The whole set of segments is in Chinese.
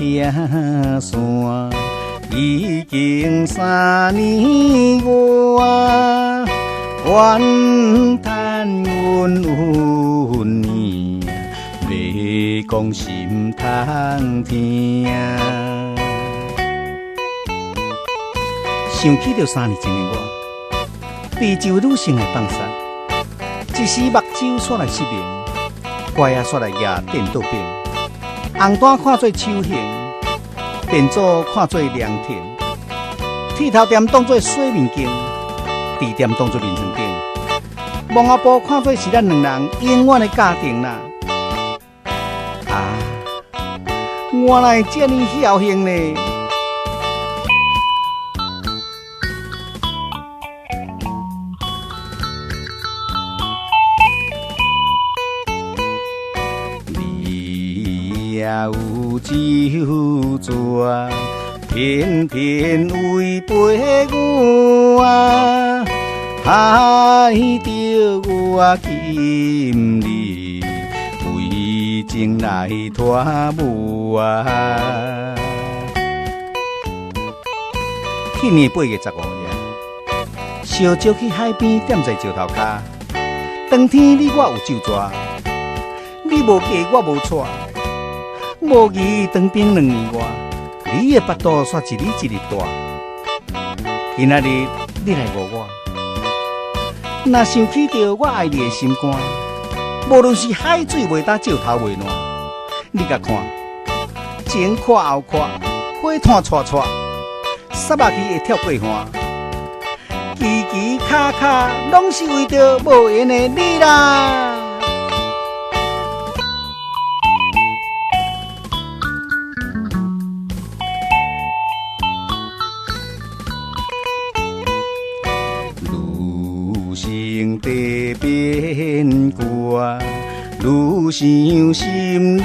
听线，已经3年外，怨叹阮有年，要讲心通听。想起着3年前的我，被一位女性来放杀，一时目睭煞来失明，乖仔煞来举电倒柄，红单看做手刑，便座看做凉亭，剃头店当作洗面巾，地店当作面床顶，望阿婆看做是咱两人永远的家庭啦。啊，原来这么侥幸呢！也有酒泉，偏偏违背我，害着我今日为情来拖舞啊！去年8月15日，小招去海边踮在石头骹，当天你我有酒抓，你无嫁我无娶。无疑当兵2年外，你的腹肚煞一日一日大。今仔日你来误我，若想起着我爱你的心肝，无论是海水袂干，石头袂烂，你甲看，前看后看，火炭撮撮，杀目鱼会跳过岸，奇奇卡卡，拢是为着无缘的你啦。地变卦，愈想心愈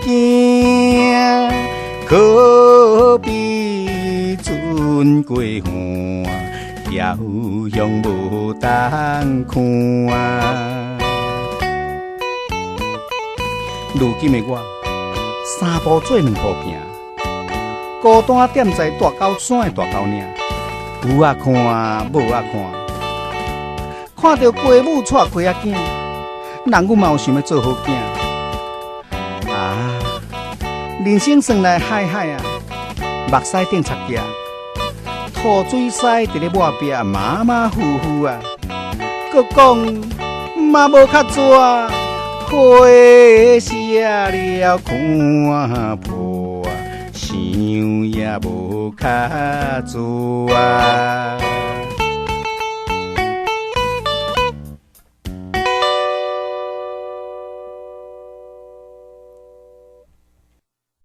惊，可比船过岸，遥向无当看。如今的我，3步做2步行，孤单踮在大高山的大高岭，有啊看，无啊看。看到父母带开仔囝，人阮嘛有想要做好囝。啊，人生算来海海啊，目屎顶擦镜，吐水屎伫咧抹壁马马虎虎啊。搁讲嘛无较热，花谢了看破啊，想也无较热啊。